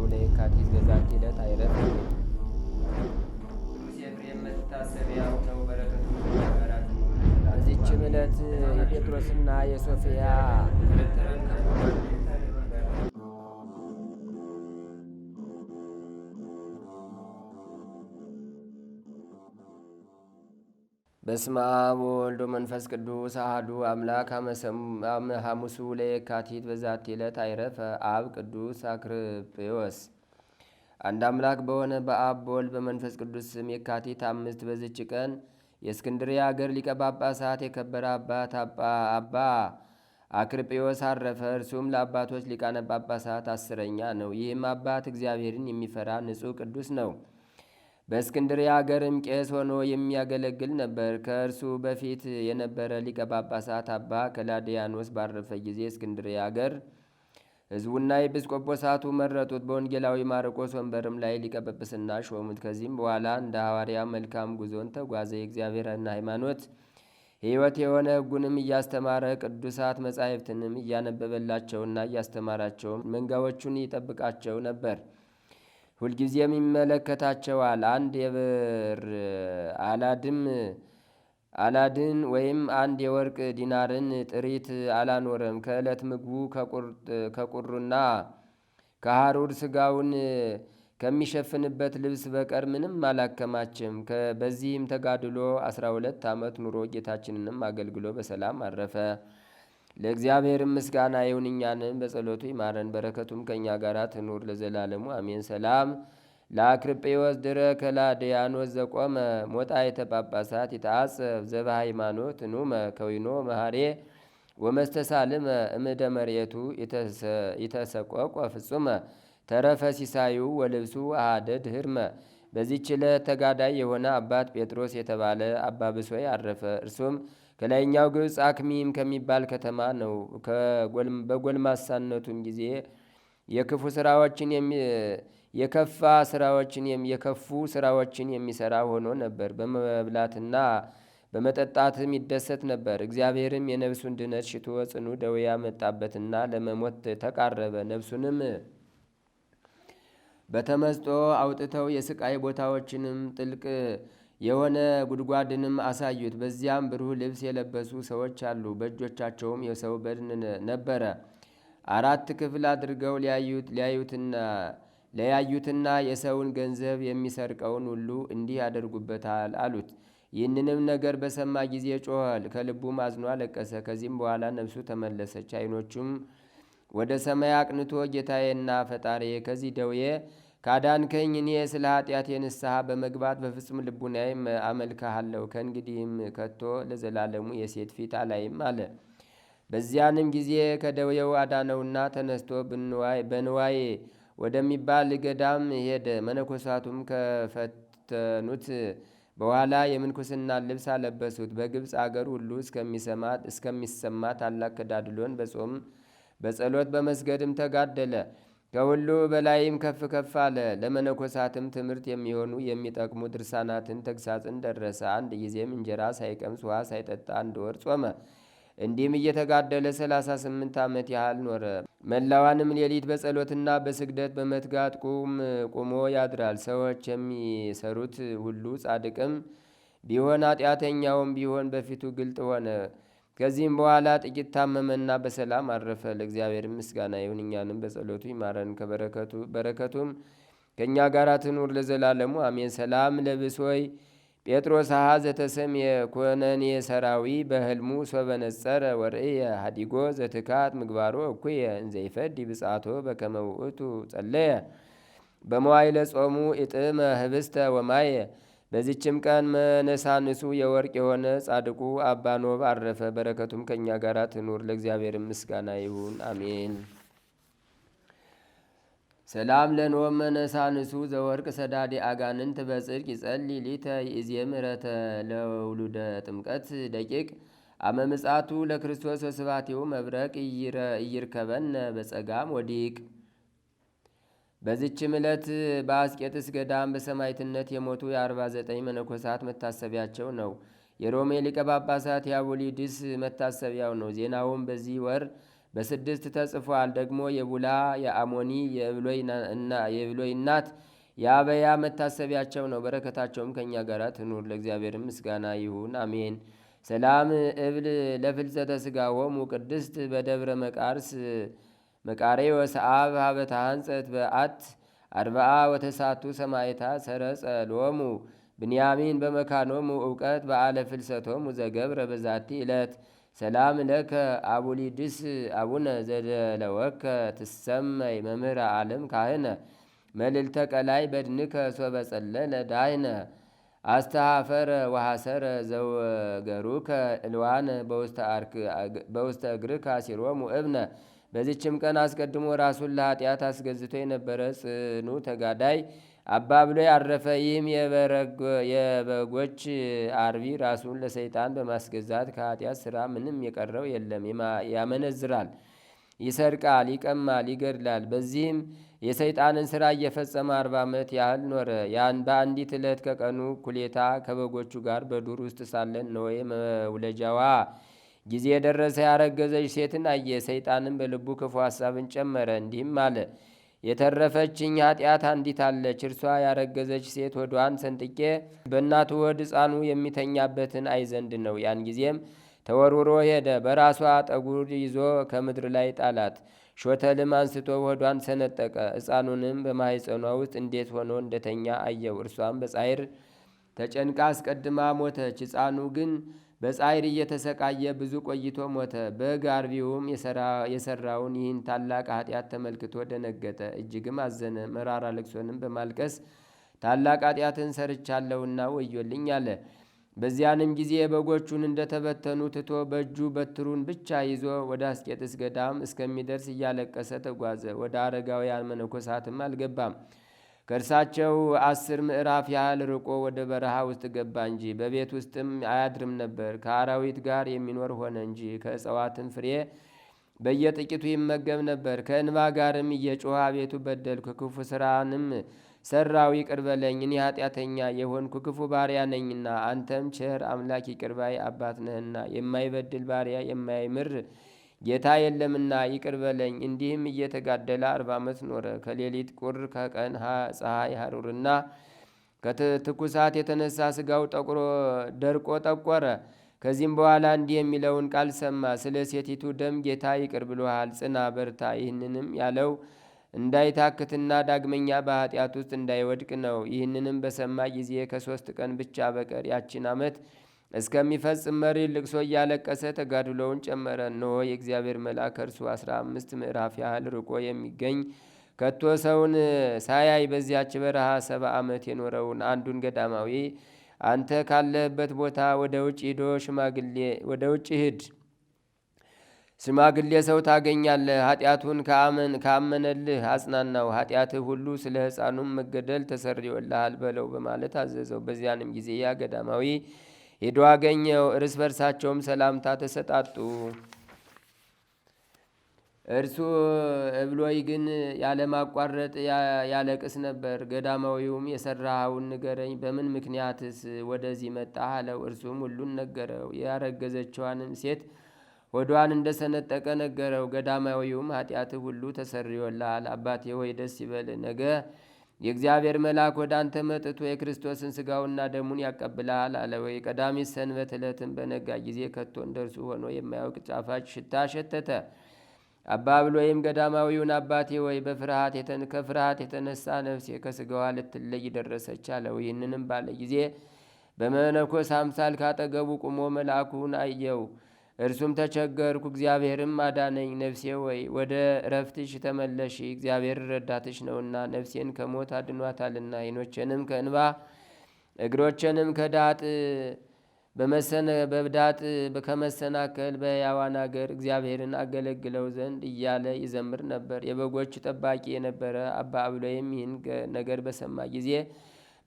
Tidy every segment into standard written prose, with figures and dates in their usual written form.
ለየካቲት በዛቲ ዕለት አይረፍ። ቅዱስ ኤፍሬም መታሰቢያው ነው። በረከቱ በዚችም ዕለት የጴጥሮስና የሶፊያ በስመ አብ ወወልድ ወመንፈስ ቅዱስ አሐዱ አምላክ። ሐሙሱ ለየካቲት በዛቲ ዕለት አይረፈ አብ ቅዱስ አክርጵዮስ። አንድ አምላክ በሆነ በአብ በወልድ በመንፈስ ቅዱስ ስም የካቲት 5 በዝች ቀን የእስክንድርያ አገር ሊቀ ጳጳሳት የከበረ አባት አባ አክርጵዮስ አረፈ። እርሱም ለአባቶች ሊቃነ ጳጳሳት 10ኛ ነው። ይህም አባት እግዚአብሔርን የሚፈራ ንጹሕ ቅዱስ ነው። በእስክንድርያ አገርም ቄስ ሆኖ የሚያገለግል ነበር። ከእርሱ በፊት የነበረ ሊቀ ጳጳሳት አባ ከላዲያኖስ ባረፈ ጊዜ እስክንድርያ አገር ሕዝቡና ኤጲስቆጶሳቱ መረጡት። በወንጌላዊ ማርቆስ ወንበርም ላይ ሊቀ ጵጵስና ሾሙት። ከዚህም በኋላ እንደ ሐዋርያ መልካም ጉዞን ተጓዘ። የእግዚአብሔርን ሃይማኖት ሕይወት የሆነ ሕጉንም እያስተማረ ቅዱሳት መጻሕፍትንም እያነበበላቸውና እያስተማራቸውም መንጋዎቹን ይጠብቃቸው ነበር። ሁልጊዜም ይመለከታቸዋል። አንድ የብር አላድን ወይም አንድ የወርቅ ዲናርን ጥሪት አላኖረም። ከዕለት ምግቡ ከቁሩና ከሐሩር ስጋውን ከሚሸፍንበት ልብስ በቀር ምንም አላከማችም። በዚህም ተጋድሎ 12 ዓመት ኑሮ ጌታችንንም አገልግሎ በሰላም አረፈ። ለእግዚአብሔርም ምስጋና ይሁን፣ እኛንም በጸሎቱ ይማረን፣ በረከቱም ከእኛ ጋር ትኑር ለዘላለሙ አሜን። ሰላም ለአክርጵዮስ ድረ ከላዲያኖስ ዘቆመ ሞጣይተ ጳጳሳት ይተአጸብ ዘበ ሃይማኖት ኑመ ከዊኖ መሐሬ ወመስተሳልመ እምደ መሬቱ ይተሰቆቆ ፍጹመ ተረፈ ሲሳዩ ወልብሱ አሃደ ድህርመ። በዚህች ዕለት ተጋዳይ የሆነ አባት ጴጥሮስ የተባለ አባ ብሶይ አረፈ። እርሱም ከላይኛው ግብፅ አክሚም ከሚባል ከተማ ነው። በጎልማሳነቱም ጊዜ የከፉ ስራዎችን የሚሰራ ሆኖ ነበር። በመብላትና በመጠጣትም ይደሰት ነበር። እግዚአብሔርም የነፍሱን ድነት ሽቶ ጽኑ ደዌ ያመጣበትና ለመሞት ተቃረበ። ነፍሱንም በተመስጦ አውጥተው የስቃይ ቦታዎችንም ጥልቅ የሆነ ጉድጓድንም አሳዩት። በዚያም ብሩህ ልብስ የለበሱ ሰዎች አሉ። በእጆቻቸውም የሰው በድን ነበረ። 4 ክፍል አድርገው ለያዩትና የሰውን ገንዘብ የሚሰርቀውን ሁሉ እንዲህ ያደርጉበታል አሉት። ይህንንም ነገር በሰማ ጊዜ ጮኸ፣ ከልቡም አዝኖ አለቀሰ። ከዚህም በኋላ ነፍሱ ተመለሰች። ዓይኖቹም ወደ ሰማይ አቅንቶ ጌታዬና ፈጣሪዬ ከዚህ ደዌ ካዳንከኝ እኔ ስለ ኃጢአቴ ንስሐ በመግባት በፍጹም ልቡናዬ አመልክሃለሁ። ከእንግዲህም ከቶ ለዘላለሙ የሴት ፊት አላይም አለ። በዚያንም ጊዜ ከደዌው አዳነውና ተነስቶ በንዋይ ወደሚባል ገዳም ሄደ። መነኮሳቱም ከፈተኑት በኋላ የምንኩስና ልብስ አለበሱት። በግብፅ አገር ሁሉ እስከሚሰማ ታላቅ ተጋድሎን በጾም በጸሎት በመስገድም ተጋደለ። ከሁሉ በላይም ከፍ ከፍ አለ። ለመነኮሳትም ትምህርት የሚሆኑ የሚጠቅሙ ድርሳናትን ተግሳጽን ደረሰ። አንድ ጊዜም እንጀራ ሳይቀምስ ውሃ ሳይጠጣ 1 ወር ጾመ። እንዲህም እየተጋደለ 38 ዓመት ያህል ኖረ። መላዋንም ሌሊት በጸሎትና በስግደት በመትጋት ቁሞ ያድራል። ሰዎች የሚሰሩት ሁሉ ጻድቅም ቢሆን ኃጢአተኛውም ቢሆን በፊቱ ግልጥ ሆነ። ከዚህም በኋላ ጥቂት ታመመና በሰላም አረፈ። ለእግዚአብሔር ምስጋና ይሁን፣ እኛንም በጸሎቱ ይማረን፣ በረከቱም ከእኛ ጋር ትኑር ለዘላለሙ አሜን። ሰላም ለብሶይ ጴጥሮስ አሃ ዘተሰምየ ኮነኔ ሰራዊ በህልሙ ሶበነጸረ ወርእየ ሀዲጎ ዘትካት ምግባሮ እኩየ እንዘይፈድ ብጻቶ በከመ ውእቱ ጸለየ በመዋይለ ጾሙ እጥመ ህብስተ ወማየ። በዚችም ቀን መነሳንሱ የወርቅ የሆነ ጻድቁ አባ ኖብ አረፈ። በረከቱም ከእኛ ጋር ትኑር ለእግዚአብሔር ምስጋና ይሁን አሜን። ሰላም ለኖብ መነሳንሱ ዘወርቅ ሰዳዴ አጋንንት በጽድቅ ይጸሊ ሊተ ይእዜ ምሕረተ ለውሉደ ጥምቀት ደቂቅ አመምጻቱ ለክርስቶስ ወስባቴው መብረቅ እይርከበነ በጸጋም ወዲቅ። በዚችም ዕለት በአስቄጥስ ገዳም በሰማዕትነት የሞቱ የ49 መነኮሳት መታሰቢያቸው ነው። የሮሜ ሊቀ ጳጳሳት የአቡሊድስ መታሰቢያው ነው። ዜናውም በዚህ ወር በስድስት ተጽፏል። ደግሞ የቡላ የአሞኒ የብሎይ እናት የአበያ መታሰቢያቸው ነው። በረከታቸውም ከእኛ ጋር ትኑር፣ ለእግዚአብሔር ምስጋና ይሁን አሜን። ሰላም እብል ለፍልሰተ ሥጋሆሙ ቅድስት በደብረ መቃርስ መቃሬ ወሰአብ ሀበታ አንጸት በአት አርባአ ወተሳቱ ሰማይታ ሰረጸ ሎሙ ብንያሚን በመካኖሙ እውቀት በዓለ ፍልሰቶሙ ዘገብረ በዛቲ ዕለት ሰላም ለከ አቡሊድስ አቡነ ዘደለወከ ትሰመይ መምህረ ዓለም ካህነ መልዕልተ ቀላይ በድንከ ሶበጸለለ ዳይነ አስተሃፈረ ወሐሰረ ዘወገሩከ እልዋነ በውስተ እግርከ አሲሮሙ እብነ። በዚችም ቀን አስቀድሞ ራሱን ለኃጢአት አስገዝቶ የነበረ ጽኑ ተጋዳይ አባ ብሎይ አረፈ። ይህም የበጎች አርቢ ራሱን ለሰይጣን በማስገዛት ከኃጢአት ሥራ ምንም የቀረው የለም። ያመነዝራል፣ ይሰርቃል፣ ይቀማል፣ ይገድላል። በዚህም የሰይጣንን ሥራ እየፈጸመ 40 ዓመት ያህል ኖረ። ያን በአንዲት ዕለት ከቀኑ ኩሌታ ከበጎቹ ጋር በዱር ውስጥ ሳለን ነው የመውለጃዋ ጊዜ የደረሰ ያረገዘች ሴትን አየ። ሰይጣንም በልቡ ክፉ ሐሳብን ጨመረ፣ እንዲህም አለ፣ የተረፈችኝ ኃጢአት አንዲት አለች። እርሷ ያረገዘች ሴት ሆዷን ሰንጥቄ በእናቱ ሆድ ሕፃኑ የሚተኛበትን አይ ዘንድ ነው። ያን ጊዜም ተወርውሮ ሄደ፣ በራሷ ጠጉር ይዞ ከምድር ላይ ጣላት። ሾተልም አንስቶ ሆዷን ሰነጠቀ። ሕፃኑንም በማኅፀኗ ውስጥ እንዴት ሆኖ እንደተኛ አየው። እርሷም በጻዕር ተጨንቃ አስቀድማ ሞተች። ሕፃኑ ግን በጻዕር እየተሰቃየ ብዙ ቆይቶ ሞተ። በግ አርቢውም የሰራውን ይህን ታላቅ ኃጢአት ተመልክቶ ደነገጠ፣ እጅግም አዘነ። መራራ ልቅሶንም በማልቀስ ታላቅ ኃጢአትን ሰርቻለሁና ወዮልኝ አለ። በዚያንም ጊዜ በጎቹን እንደተበተኑ ትቶ በእጁ በትሩን ብቻ ይዞ ወደ አስቄጥስ ገዳም እስከሚደርስ እያለቀሰ ተጓዘ። ወደ አረጋውያን መነኮሳትም አልገባም። ከእርሳቸው 10 ምዕራፍ ያህል ርቆ ወደ በረሃ ውስጥ ገባ እንጂ በቤት ውስጥም አያድርም ነበር። ከአራዊት ጋር የሚኖር ሆነ እንጂ ከእጽዋትም ፍሬ በየጥቂቱ ይመገብ ነበር። ከእንባ ጋርም እየጮኸ አቤቱ በደልኩ፣ ክፉ ስራንም ሰራው፣ ይቅር በለኝ፣ እኔ ኃጢአተኛ የሆንኩ ክፉ ባሪያ ነኝና። አንተም ቸር አምላክ ይቅር ባይ አባት ነህና የማይበድል ባሪያ የማይምር ጌታ የለምና ይቅር በለኝ። እንዲህም እየተጋደለ 40 ዓመት ኖረ። ከሌሊት ቁር ከቀን ፀሐይ ሐሩርና ከትኩሳት የተነሳ ስጋው ደርቆ ጠቆረ። ከዚህም በኋላ እንዲህ የሚለውን ቃል ሰማ። ስለ ሴቲቱ ደም ጌታ ይቅር ብሎሃል፣ ጽና፣ በርታ። ይህንንም ያለው እንዳይታክትና ዳግመኛ በኃጢአት ውስጥ እንዳይወድቅ ነው። ይህንንም በሰማ ጊዜ ከ3 ቀን ብቻ በቀር ያችን ዓመት እስከሚፈጽም መሪር ልቅሶ እያለቀሰ ተጋድሎውን ጨመረ። እነሆ የእግዚአብሔር መልአክ ከእርሱ 15 ምዕራፍ ያህል ርቆ የሚገኝ ከቶ ሰውን ሳያይ በዚያች በረሃ 70 ዓመት የኖረውን አንዱን ገዳማዊ አንተ ካለህበት ቦታ ወደ ውጭ ሂድ፣ ሽማግሌ ሰው ታገኛለህ። ኃጢአቱን ካመነልህ አጽናናው፣ ኃጢአትህ ሁሉ ስለ ሕፃኑም መገደል ተሰርዮልሃል በለው በማለት አዘዘው። በዚያንም ጊዜ ያ ገዳማዊ ሄዶ አገኘው። እርስ በርሳቸውም ሰላምታ ተሰጣጡ። እርሱ እብሎይ ግን ያለማቋረጥ ያለቅስ ነበር። ገዳማዊውም የሰራኸውን ንገረኝ፣ በምን ምክንያትስ ወደዚህ መጣህ አለው። እርሱም ሁሉን ነገረው። ያረገዘችዋንም ሴት ሆዷን እንደሰነጠቀ ነገረው። ገዳማዊውም ኃጢአትህ ሁሉ ተሰርዮልሃል፣ አባቴ ሆይ ደስ ይበል፣ ነገ የእግዚአብሔር መልአክ ወደ አንተ መጥቶ የክርስቶስን ሥጋውና ደሙን ያቀብልሃል አለው። የቀዳሚት ሰንበት ዕለትም በነጋ ጊዜ ከቶ እንደርሱ ሆኖ የማያውቅ ጣፋጭ ሽታ ሸተተ። አባ ብሎይም ገዳማዊውን አባቴ ወይ ከፍርሃት የተነሳ ነፍሴ ከሥጋዋ ልትለይ ደረሰች አለው። ይህንንም ባለ ጊዜ በመነኮስ አምሳል ካጠገቡ ቁሞ መልአኩን አየው። እርሱም ተቸገርኩ፣ እግዚአብሔርም አዳነኝ። ነፍሴ ወይ ወደ እረፍትሽ ተመለሺ፣ እግዚአብሔር ረዳትሽ ነውና ነፍሴን ከሞት አድኗታልና። ዓይኖቼንም ከእንባ እግሮቼንም በዳጥ ከመሰናከል በሕያዋን አገር እግዚአብሔርን አገለግለው ዘንድ እያለ ይዘምር ነበር። የበጎች ጠባቂ የነበረ አባ ብሎይም ይህን ነገር በሰማ ጊዜ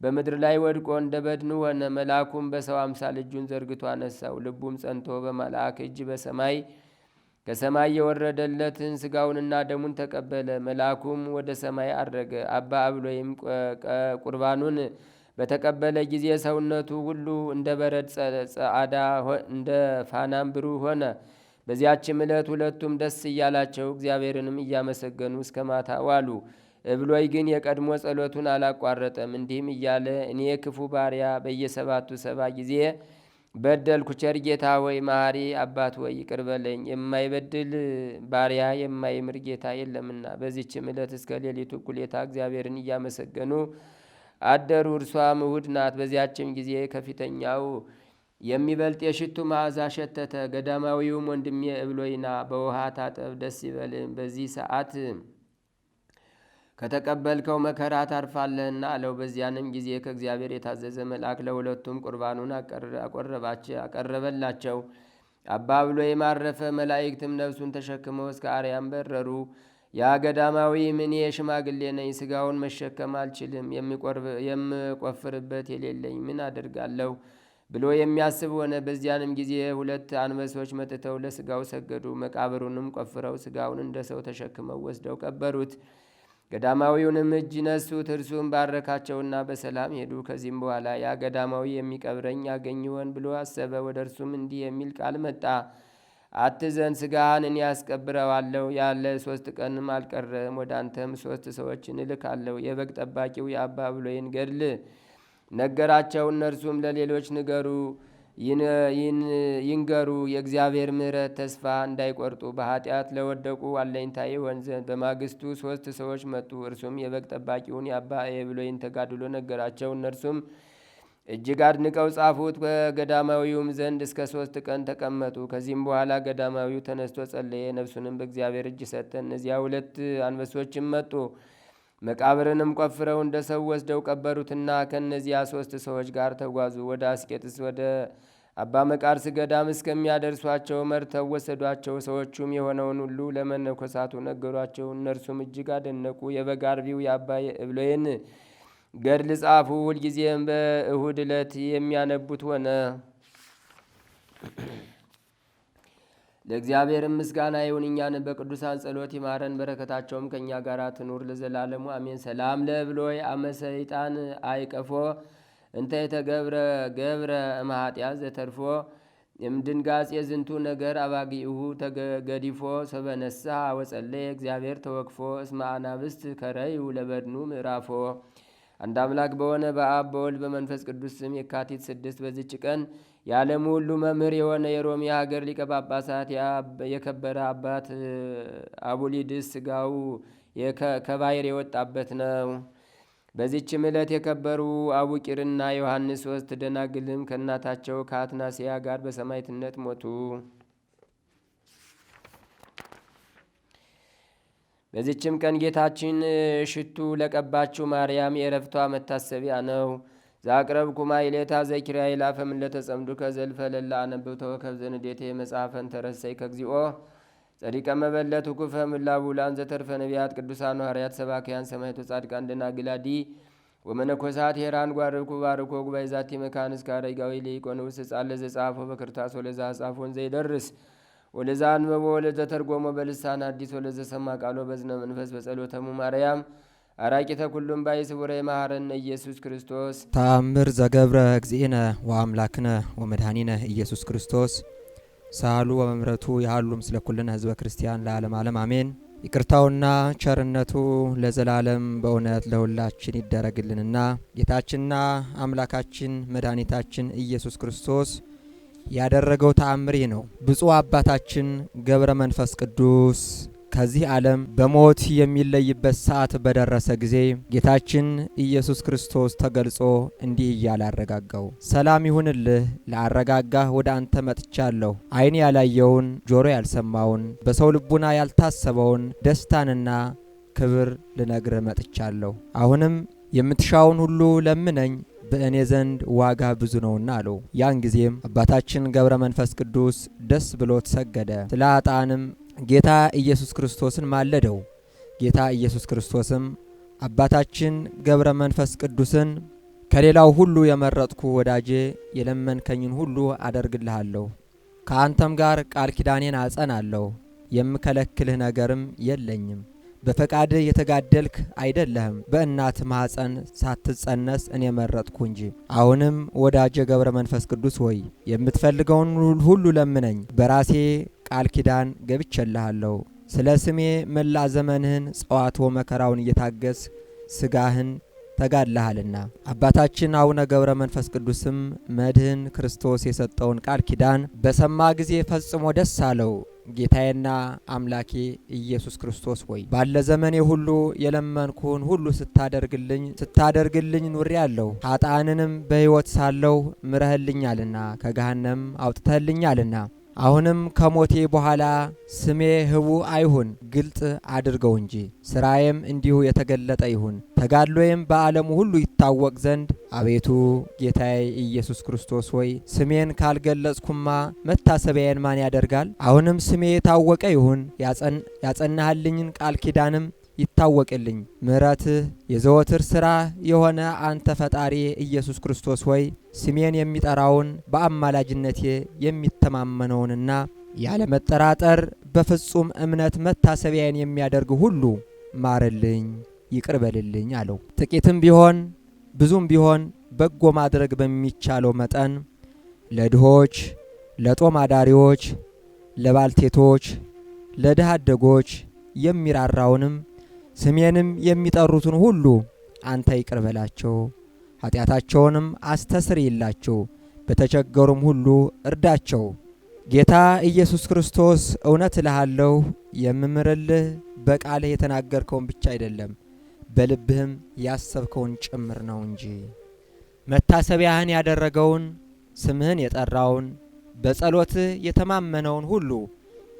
በምድር ላይ ወድቆ እንደ በድን ሆነ። መልአኩም በሰው አምሳል እጁን ዘርግቶ አነሳው። ልቡም ጸንቶ በመልአክ እጅ ከሰማይ የወረደለትን ሥጋውንና ደሙን ተቀበለ። መልአኩም ወደ ሰማይ አረገ። አባ ብሎይም ቁርባኑን በተቀበለ ጊዜ ሰውነቱ ሁሉ እንደ በረድ ጸዓዳ እንደ ፋናም ብሩህ ሆነ። በዚያችም ዕለት ሁለቱም ደስ እያላቸው እግዚአብሔርንም እያመሰገኑ እስከ ማታ ዋሉ። እብሎይ ግን የቀድሞ ጸሎቱን አላቋረጠም። እንዲህም እያለ እኔ ክፉ ባሪያ በየሰባቱ 7 ጊዜ በደልኩ። ቸር ጌታ ሆይ መሐሪ አባት ሆይ ይቅር በለኝ። የማይበድል ባሪያ የማይምር ጌታ የለምና። በዚችም ዕለት እስከ ሌሊቱ እኩሌታ እግዚአብሔርን እያመሰገኑ አደሩ። እርሷም እሁድ ናት። በዚያችም ጊዜ ከፊተኛው የሚበልጥ የሽቱ መዓዛ ሸተተ። ገዳማዊውም ወንድሜ እብሎይና በውሃ ታጠብ፣ ደስ ይበልም፣ በዚህ ሰዓት ከተቀበልከው መከራ ታርፋለህና አለው። በዚያንም ጊዜ ከእግዚአብሔር የታዘዘ መልአክ ለሁለቱም ቁርባኑን አቀረበላቸው። አባ እብሎይም አረፈ። መላእክትም ነፍሱን ተሸክመው እስከ አርያም በረሩ። ያ ገዳማዊ እኔ ሽማግሌ ነኝ፣ ሥጋውን መሸከም አልችልም፣ የምቆፍርበት የሌለኝ ምን አደርጋለሁ ብሎ የሚያስብ ሆነ። በዚያንም ጊዜ 2 አንበሶች መጥተው ለሥጋው ሰገዱ። መቃብሩንም ቆፍረው ሥጋውን እንደ ሰው ተሸክመው ወስደው ቀበሩት። ገዳማዊውንም እጅ ነሱት። እርሱም ባረካቸውና በሰላም ሄዱ። ከዚህም በኋላ ያ ገዳማዊ የሚቀብረኝ ያገኝ ይሆን ብሎ አሰበ። ወደ እርሱም እንዲህ የሚል ቃል መጣ። አትዘን፣ ሥጋህን እኔ አስቀብረዋለሁ። ያለ 3 ቀንም አልቀረም። ወደ አንተም 3 ሰዎችን እልካለሁ። የበግ ጠባቂው የአባ እብሎይን ገድል ነገራቸው። እነርሱም ለሌሎች ይንገሩ፣ የእግዚአብሔር ምሕረት ተስፋ እንዳይቆርጡ በኃጢአት ለወደቁ አለኝታ ይሆን ዘንድ። በማግስቱ 3 ሰዎች መጡ። እርሱም የበግ ጠባቂውን የአባ እብሎይን ተጋድሎ ነገራቸው። እነርሱም እጅግ አድንቀው ጻፉት። በገዳማዊውም ዘንድ እስከ 3 ቀን ተቀመጡ። ከዚህም በኋላ ገዳማዊው ተነስቶ ጸለየ፣ ነፍሱንም በእግዚአብሔር እጅ ሰጠ። እነዚያ 2 አንበሶችም መጡ። መቃብርንም ቆፍረው እንደ ሰው ወስደው ቀበሩትና ከእነዚያ 3 ሰዎች ጋር ተጓዙ። ወደ አስቄጥስ ወደ አባ መቃርስ ገዳም እስከሚያደርሷቸው መርተው ወሰዷቸው። ሰዎቹም የሆነውን ሁሉ ለመነኮሳቱ ነገሯቸው። እነርሱም እጅግ አደነቁ። የበግ አርቢው የአባ እብሎይን ገድል ጻፉ። ሁልጊዜም በእሁድ ዕለት የሚያነቡት ሆነ። ለእግዚአብሔርም ምስጋና ይሁን፣ እኛንም በቅዱሳን ጸሎት ይማረን፣ በረከታቸውም ከእኛ ጋር ትኑር ለዘላለሙ አሜን። ሰላም ለእብሎይ አመ ሰይጣን አይቀፎ እንተ የተገብረ እምኃጢአት ዘተርፎ እምድንጋጼ ዝንቱ ነገር አባጊሁ ተገዲፎ ሰበነሳ ወጸለየ እግዚአብሔር ተወክፎ እስመ አናብስት ከረዩ ለበድኑ ምዕራፎ። አንድ አምላክ በሆነ በአብ በወልድ በመንፈስ ቅዱስ ስም የካቲት 6 በዚች ቀን የዓለሙ ሁሉ መምህር የሆነ የሮሚ ሀገር ሊቀ ጳጳሳት የከበረ አባት አቡሊድስ ሥጋው ከባሕር የወጣበት ነው። በዚችም ዕለት የከበሩ አቡቂርና ዮሐንስ 3 ደናግልም ከእናታቸው ከአትናስያ ጋር በሰማዕትነት ሞቱ። በዚችም ቀን ጌታችን ሽቱ ለቀባችው ማርያም የዕረፍቷ መታሰቢያ ነው። ዛቅረብኩ ማይሌታ ዘኪርያ ይላፈም ለተጸምዱ ከዘልፈ ለላ አነብብ ተወከብ ዘንዴቴ መጽሐፈን ተረሰይ ከግዚኦ ጸዲቀ መበለት ኩፈ ምላቡላን ዘተርፈ ነቢያት ቅዱሳን ሐዋርያት ሰባክያን ሰማዕቱ ጻድቃን ደናግላዲ ወመነኮሳት ሄራን ጓርኩ ባርኮ ጉባኤ ዛቲ መካን እስከ አረጋዊ ሊቆንውስ ጻለ ዘጻፎ በክርታስ ወለዛ ጻፎን ዘይደርስ ወለዛ አንበቦ ወለዘ ተርጎሞ በልሳን አዲስ ወለዘ ሰማ ቃሎ በዝነ መንፈስ በጸሎተሙ ማርያም አራቂተ ኩሉም ባይ ስቡረ መሐረነ ኢየሱስ ክርስቶስ። ተአምር ዘገብረ እግዚእነ ወአምላክነ ወመድኃኒነ ኢየሱስ ክርስቶስ ሳሉ ወመምረቱ ያሉ ምስለ ኩልነ ህዝበ ክርስቲያን ለዓለም ዓለም አሜን። ይቅርታውና ቸርነቱ ለዘላለም በእውነት ለሁላችን ይደረግልንና ጌታችንና አምላካችን መድኃኒታችን ኢየሱስ ክርስቶስ ያደረገው ተአምር ነው። ብፁዕ አባታችን ገብረ መንፈስ ቅዱስ ከዚህ ዓለም በሞት የሚለይበት ሰዓት በደረሰ ጊዜ ጌታችን ኢየሱስ ክርስቶስ ተገልጾ እንዲህ እያለ አረጋጋው። ሰላም ይሁንልህ፣ ለአረጋጋህ ወደ አንተ መጥቻለሁ። ዓይን ያላየውን ጆሮ ያልሰማውን በሰው ልቡና ያልታሰበውን ደስታንና ክብር ልነግርህ መጥቻለሁ። አሁንም የምትሻውን ሁሉ ለምነኝ፣ በእኔ ዘንድ ዋጋ ብዙ ነውና አለው። ያን ጊዜም አባታችን ገብረ መንፈስ ቅዱስ ደስ ብሎት ሰገደ። ስለ ኃጥአንም ጌታ ኢየሱስ ክርስቶስን ማለደው። ጌታ ኢየሱስ ክርስቶስም አባታችን ገብረ መንፈስ ቅዱስን ከሌላው ሁሉ የመረጥኩ ወዳጄ፣ የለመንከኝን ሁሉ አደርግልሃለሁ፣ ከአንተም ጋር ቃል ኪዳኔን አጸናለሁ፣ የምከለክልህ ነገርም የለኝም። በፈቃድህ የተጋደልክ አይደለህም፣ በእናት ማኅፀን ሳትጸነስ እኔ መረጥኩ እንጂ። አሁንም ወዳጄ ገብረ መንፈስ ቅዱስ ሆይ የምትፈልገውን ሁሉ ለምነኝ፣ በራሴ ቃል ኪዳን ገብቼልሃለሁ። ስለ ስሜ መላ ዘመንህን ጸዋትወ መከራውን እየታገስ ሥጋህን ተጋድለሃልና። አባታችን አቡነ ገብረ መንፈስ ቅዱስም መድህን ክርስቶስ የሰጠውን ቃል ኪዳን በሰማ ጊዜ ፈጽሞ ደስ አለው። ጌታዬና አምላኬ ኢየሱስ ክርስቶስ ሆይ ባለ ዘመኔ ሁሉ የለመንኩህን ሁሉ ስታደርግልኝ ኑሬአለሁ። ኃጥአንንም በሕይወት ሳለሁ ምረህልኛልና ከገሃነም አውጥተህልኛልና። አሁንም ከሞቴ በኋላ ስሜ ህቡዕ አይሁን፣ ግልጥ አድርገው እንጂ ስራዬም እንዲሁ የተገለጠ ይሁን። ተጋድሎዬም በዓለሙ ሁሉ ይታወቅ ዘንድ አቤቱ ጌታዬ ኢየሱስ ክርስቶስ ሆይ ስሜን ካልገለጽኩማ መታሰቢያዬን ማን ያደርጋል? አሁንም ስሜ የታወቀ ይሁን፣ ያጸናህልኝን ቃል ኪዳንም ይታወቅልኝ። ምሕረትህ የዘወትር ሥራ የሆነ አንተ ፈጣሪ ኢየሱስ ክርስቶስ ሆይ ስሜን የሚጠራውን በአማላጅነቴ የሚተማመነውንና ያለ መጠራጠር በፍጹም እምነት መታሰቢያን የሚያደርግ ሁሉ ማርልኝ፣ ይቅር በልልኝ አለው። ጥቂትም ቢሆን ብዙም ቢሆን በጎ ማድረግ በሚቻለው መጠን ለድሆች፣ ለጦም አዳሪዎች፣ ለባልቴቶች፣ ለድሃ አደጎች የሚራራውንም ስሜንም የሚጠሩትን ሁሉ አንተ ይቅር በላቸው፣ ኃጢአታቸውንም አስተስርይላቸው፣ በተቸገሩም ሁሉ እርዳቸው። ጌታ ኢየሱስ ክርስቶስ እውነት እልሃለሁ የምምርልህ በቃልህ የተናገርከውን ብቻ አይደለም በልብህም ያሰብከውን ጭምር ነው እንጂ። መታሰቢያህን ያደረገውን ስምህን የጠራውን በጸሎትህ የተማመነውን ሁሉ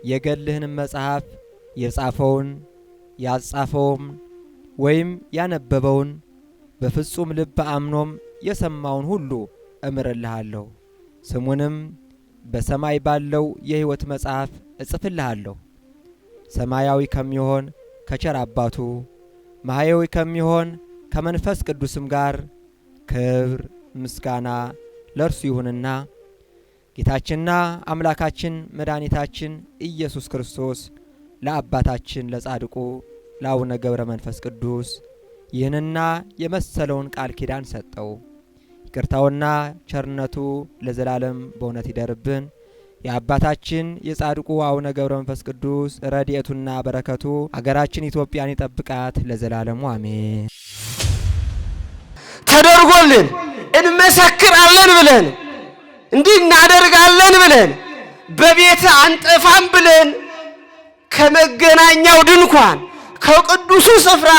የገልህንም መጽሐፍ የጻፈውን ያጻፈውም ወይም ያነበበውን በፍጹም ልብ አምኖም የሰማውን ሁሉ እምርልሃለሁ። ስሙንም በሰማይ ባለው የሕይወት መጽሐፍ እጽፍልሃለሁ። ሰማያዊ ከሚሆን ከቸር አባቱ ማህያዊ ከሚሆን ከመንፈስ ቅዱስም ጋር ክብር ምስጋና ለእርሱ ይሁንና ጌታችንና አምላካችን መድኃኒታችን ኢየሱስ ክርስቶስ ለአባታችን ለጻድቁ ለአቡነ ገብረ መንፈስ ቅዱስ ይህንና የመሰለውን ቃል ኪዳን ሰጠው። ይቅርታውና ቸርነቱ ለዘላለም በእውነት ይደርብን። የአባታችን የጻድቁ አቡነ ገብረ መንፈስ ቅዱስ ረድኤቱና በረከቱ አገራችን ኢትዮጵያን ይጠብቃት ለዘላለሙ አሜን። ተደርጎልን እንመሰክራለን ብለን እንዲህ እናደርጋለን ብለን በቤት አንጠፋም ብለን ከመገናኛው ድንኳን ከቅዱሱ ስፍራ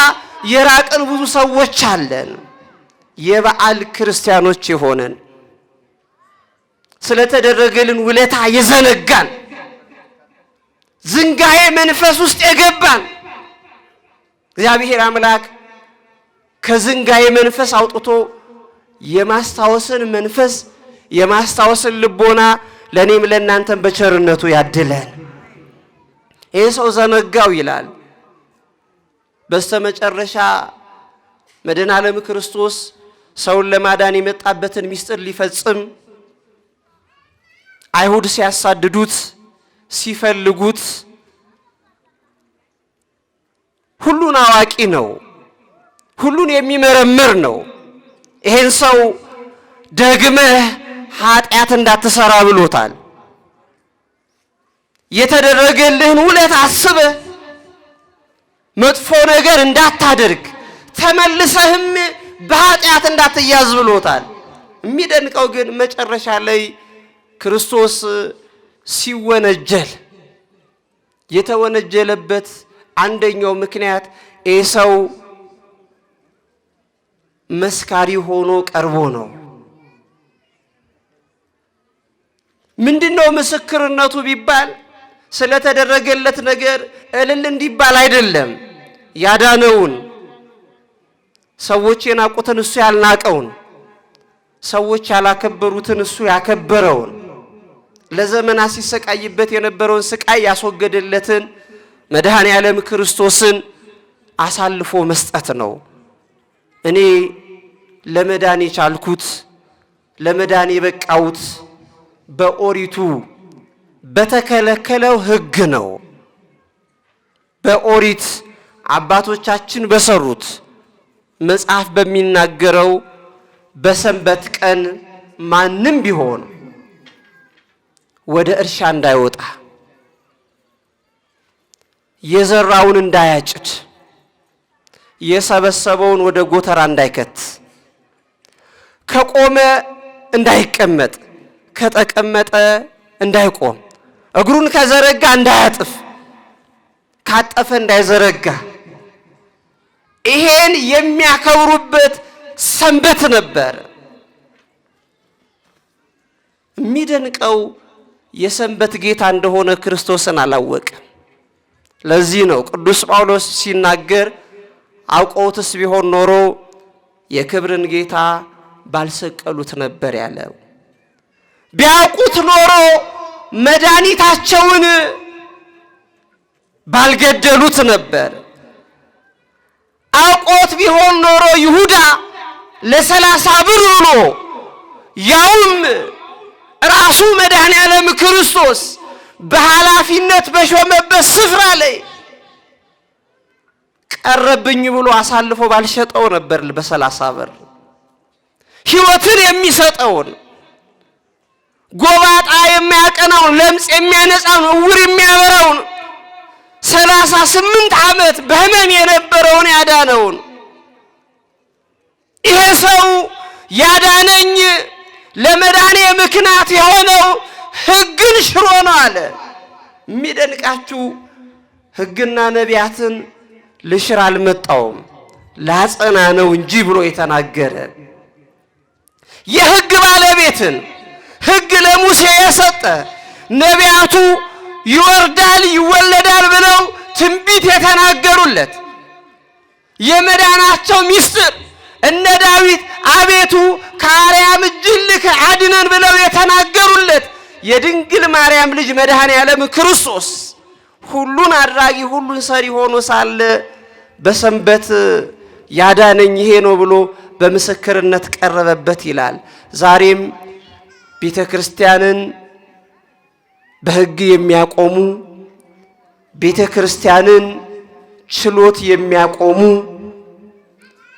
የራቅን ብዙ ሰዎች አለን። የበዓል ክርስቲያኖች የሆነን ስለተደረገልን ውለታ የዘነጋን ዝንጋዬ መንፈስ ውስጥ የገባን እግዚአብሔር አምላክ ከዝንጋዬ መንፈስ አውጥቶ የማስታወስን መንፈስ የማስታወስን ልቦና ለኔም ለእናንተም በቸርነቱ ያድለን። ይህ ሰው ዘነጋው ይላል። በስተመጨረሻ መድኃኔ ዓለም ክርስቶስ ሰውን ለማዳን የመጣበትን ምስጢር ሊፈጽም አይሁድ ሲያሳድዱት ሲፈልጉት ሁሉን አዋቂ ነው፣ ሁሉን የሚመረምር ነው። ይሄን ሰው ደግመህ ኃጢአት እንዳትሰራ ብሎታል። የተደረገልህን ውለታ አስበህ መጥፎ ነገር እንዳታደርግ ተመልሰህም በኃጢአት እንዳትያዝ ብሎታል። የሚደንቀው ግን መጨረሻ ላይ ክርስቶስ ሲወነጀል የተወነጀለበት አንደኛው ምክንያት ይህ ሰው መስካሪ ሆኖ ቀርቦ ነው። ምንድነው ምስክርነቱ ቢባል ስለተደረገለት ነገር እልል እንዲባል አይደለም። ያዳነውን ሰዎች የናቁትን እሱ ያልናቀውን ሰዎች ያላከበሩትን እሱ ያከበረውን ለዘመናት ሲሰቃይበት የነበረውን ስቃይ ያስወገደለትን መድኃኔ ዓለም ክርስቶስን አሳልፎ መስጠት ነው። እኔ ለመዳን የቻልኩት ለመዳን የበቃሁት በኦሪቱ በተከለከለው ሕግ ነው። በኦሪት አባቶቻችን በሰሩት መጽሐፍ በሚናገረው በሰንበት ቀን ማንም ቢሆን ወደ እርሻ እንዳይወጣ የዘራውን እንዳያጭድ፣ የሰበሰበውን ወደ ጎተራ እንዳይከት፣ ከቆመ እንዳይቀመጥ፣ ከተቀመጠ እንዳይቆም፣ እግሩን ከዘረጋ እንዳያጥፍ፣ ካጠፈ እንዳይዘረጋ ይሄን የሚያከብሩበት ሰንበት ነበር። የሚደንቀው የሰንበት ጌታ እንደሆነ ክርስቶስን አላወቀም። ለዚህ ነው ቅዱስ ጳውሎስ ሲናገር አውቀውትስ ቢሆን ኖሮ የክብርን ጌታ ባልሰቀሉት ነበር ያለው። ቢያውቁት ኖሮ መድኃኒታቸውን ባልገደሉት ነበር። አውቆት ቢሆን ኖሮ ይሁዳ ለ30 ብር ብሎ ያውም ራሱ መድኃኔ ዓለም ክርስቶስ በኃላፊነት በሾመበት ስፍራ ላይ ቀረብኝ ብሎ አሳልፎ ባልሸጠው ነበር። በ30 ብር ሕይወትን የሚሰጠውን ጎባጣ የሚያቀናውን ለምጽ የሚያነጻውን ዕውር የሚያበራውን 38 ዓመት በሕመም የነበረውን ያዳነውን ይሄ ሰው ያዳነኝ ለመዳኔ ምክንያት የሆነው ሕግን ሽሮ ነው አለ። የሚደንቃችሁ ሕግና ነቢያትን ልሽር አልመጣውም ላጸና ነው እንጂ ብሎ የተናገረ የሕግ ባለቤትን ሕግ ለሙሴ የሰጠ ነቢያቱ ይወርዳል ይወለዳል ብለው ትንቢት የተናገሩለት የመዳናቸው ሚስጥር እነ ዳዊት አቤቱ ከአርያም እጅህ ልከህ አድነን ብለው የተናገሩለት የድንግል ማርያም ልጅ መድኃኔ ዓለም ክርስቶስ ሁሉን አድራጊ ሁሉን ሰሪ ሆኖ ሳለ በሰንበት ያዳነኝ ይሄ ነው ብሎ በምስክርነት ቀረበበት ይላል። ዛሬም ቤተ ክርስቲያንን በሕግ የሚያቆሙ ቤተ ክርስቲያንን ችሎት የሚያቆሙ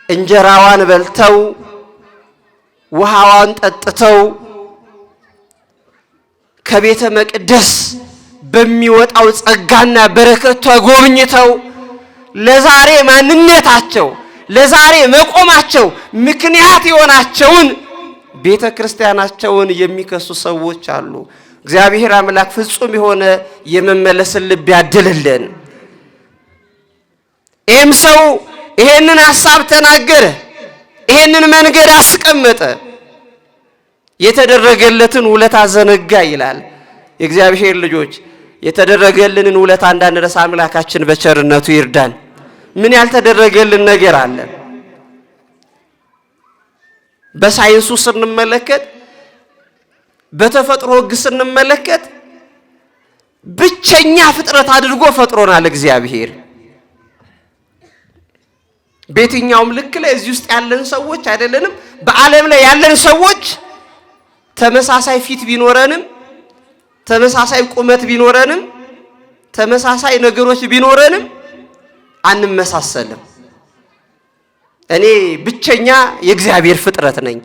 እንጀራዋን በልተው ውሃዋን ጠጥተው ከቤተ መቅደስ በሚወጣው ጸጋና በረከት ተጎብኝተው ለዛሬ ማንነታቸው ለዛሬ መቆማቸው ምክንያት የሆናቸውን ቤተ ክርስቲያናቸውን የሚከሱ ሰዎች አሉ። እግዚአብሔር አምላክ ፍጹም የሆነ የመመለስን ልብ ያድልልን። ይህም ሰው ይሄንን ሐሳብ ተናገረ፣ ይሄንን መንገድ አስቀመጠ፣ የተደረገለትን ውለታ ዘነጋ ይላል። የእግዚአብሔር ልጆች የተደረገልንን ውለታ እንዳንረሳ አምላካችን በቸርነቱ ይርዳን። ምን ያልተደረገልን ነገር አለ? በሳይንሱ ስንመለከት በተፈጥሮ ሕግ ስንመለከት ብቸኛ ፍጥረት አድርጎ ፈጥሮናል እግዚአብሔር። በየትኛውም ልክ ላይ እዚህ ውስጥ ያለን ሰዎች አይደለንም። በዓለም ላይ ያለን ሰዎች ተመሳሳይ ፊት ቢኖረንም ተመሳሳይ ቁመት ቢኖረንም ተመሳሳይ ነገሮች ቢኖረንም አንመሳሰልም። እኔ ብቸኛ የእግዚአብሔር ፍጥረት ነኝ።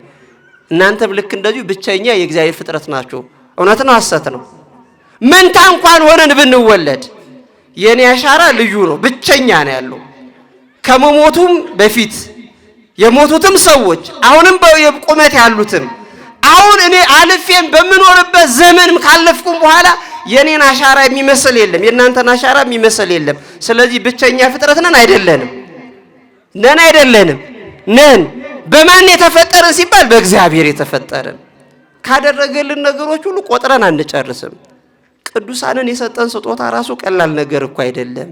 እናንተም ልክ እንደዚሁ ብቸኛ የእግዚአብሔር ፍጥረት ናችሁ። እውነት ነው ሐሰት ነው? መንታ እንኳን ሆነን ብንወለድ የኔ አሻራ ልዩ ነው፣ ብቸኛ ነው ያለው። ከመሞቱም በፊት የሞቱትም ሰዎች አሁንም በቁመት ያሉትም አሁን እኔ አልፌም በምኖርበት ዘመንም ካለፍኩም በኋላ የኔን አሻራ የሚመስል የለም፣ የእናንተን አሻራ የሚመስል የለም። ስለዚህ ብቸኛ ፍጥረት ነን አይደለንም? ነን አይደለንም? ነን። በማን የተፈጠረን ሲባል በእግዚአብሔር የተፈጠረን። ካደረገልን ነገሮች ሁሉ ቆጥረን አንጨርስም። ቅዱሳንን የሰጠን ስጦታ ራሱ ቀላል ነገር እኮ አይደለም።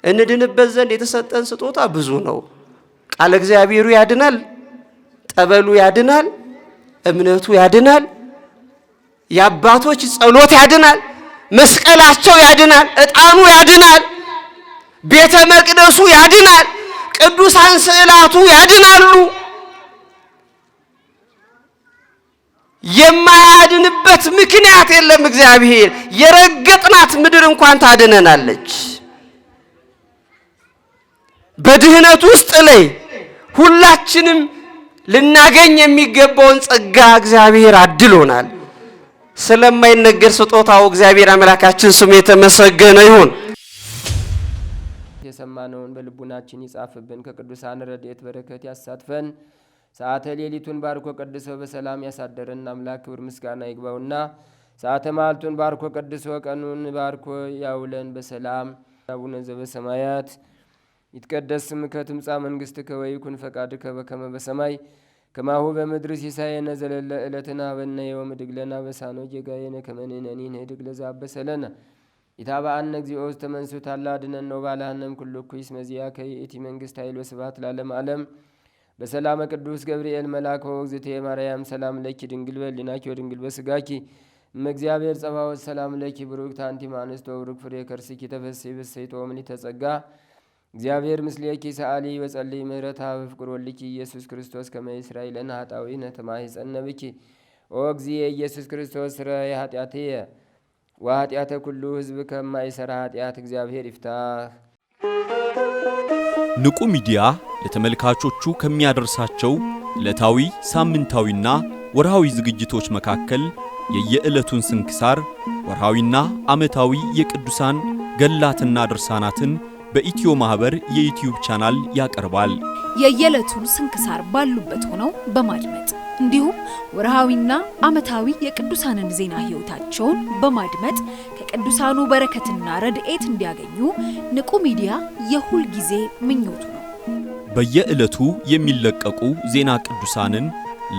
እንድንበት ዘንድ የተሰጠን ስጦታ ብዙ ነው። ቃለ እግዚአብሔሩ ያድናል፣ ጠበሉ ያድናል፣ እምነቱ ያድናል፣ የአባቶች ጸሎት ያድናል፣ መስቀላቸው ያድናል፣ ዕጣኑ ያድናል፣ ቤተ መቅደሱ ያድናል፣ ቅዱሳን ስዕላቱ ያድናሉ። የማያድንበት ምክንያት የለም። እግዚአብሔር የረገጥናት ምድር እንኳን ታድነናለች። በድህነት ውስጥ ላይ ሁላችንም ልናገኝ የሚገባውን ጸጋ እግዚአብሔር አድሎናል። ስለማይነገር ስጦታው እግዚአብሔር አምላካችን ስሙ የተመሰገነ ይሁን። የሰማነውን በልቡናችን ይጻፍብን። ከቅዱሳን ረድኤት በረከት ያሳትፈን። ሰዓተ ሌሊቱን ባርኮ ቀድሶ በሰላም ያሳደረን አምላክ ክብር ምስጋና ይግባውና ሰዓተ መዓልቱን ባርኮ ቀድሶ ቀኑን ባርኮ ያውለን በሰላም። አቡነ ዘበሰማያት ይትቀደስ ስምከ ትምጻእ መንግሥትከ ወይኩን ፈቃድከ በከመ በሰማይ ከማሁ በምድር ሲሳየነ ዘለለ ዕለትነ ሀበነ ዮም ወኅድግ ለነ አበሳነ ወጌጋየነ ከመ ንሕነኒ ንኅድግ ለዘአበሰለነ ኢታብአነ እግዚኦ ውስተ መንሱት አላ አድኅነነ ወባልሐነም ኩሉ እኩይ እስመ ዚአከ ይእቲ መንግሥት ኃይል ወስብሐት ለዓለመ ዓለም። በሰላመ ቅዱስ ገብርኤል መልአክ ወእግዝእትየ ማርያም ሰላም ለኪ ድንግል በኅሊናኪ ወድንግል በሥጋኪ እመ እግዚአብሔር ጸባኦት ሰላም ለኪ ብሩክት አንቲ እምአንስት ወብሩክ ፍሬ ከርሥኪ ተፈሥሒ ብእሴቶ ምልዕተ ጸጋ እግዚአብሔር ምስሌኪ ሰአሊ ወጸልይ ምህረታ በፍቅር ወልኪ ኢየሱስ ክርስቶስ ከመ ይስራይ ለነ ኃጣውኢነ ተማኅፀነ ብኪ ኦ እግዚእ ኢየሱስ ክርስቶስ ስረይ ኃጢአትየ ወኃጢአተ ኩሉ ሕዝብ ከማይሰራ ኃጢአት እግዚአብሔር ይፍታህ። ንቁ ሚዲያ ለተመልካቾቹ ከሚያደርሳቸው ዕለታዊ ሳምንታዊና ወርሃዊ ዝግጅቶች መካከል የየዕለቱን ስንክሳር ወርሃዊና ዓመታዊ የቅዱሳን ገላትና ድርሳናትን በኢትዮ ማህበር የዩቲዩብ ቻናል ያቀርባል። የየዕለቱን ስንክሳር ባሉበት ሆነው በማድመጥ እንዲሁም ወርሃዊና ዓመታዊ የቅዱሳንን ዜና ሕይወታቸውን በማድመጥ ከቅዱሳኑ በረከትና ረድኤት እንዲያገኙ ንቁ ሚዲያ የሁል ጊዜ ምኞቱ ነው። በየዕለቱ የሚለቀቁ ዜና ቅዱሳንን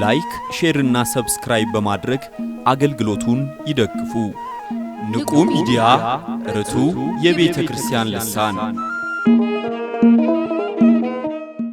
ላይክ፣ ሼርና ሰብስክራይብ በማድረግ አገልግሎቱን ይደግፉ። ንቁ ሚዲያ ርቱ የቤተ ክርስቲያን ልሳን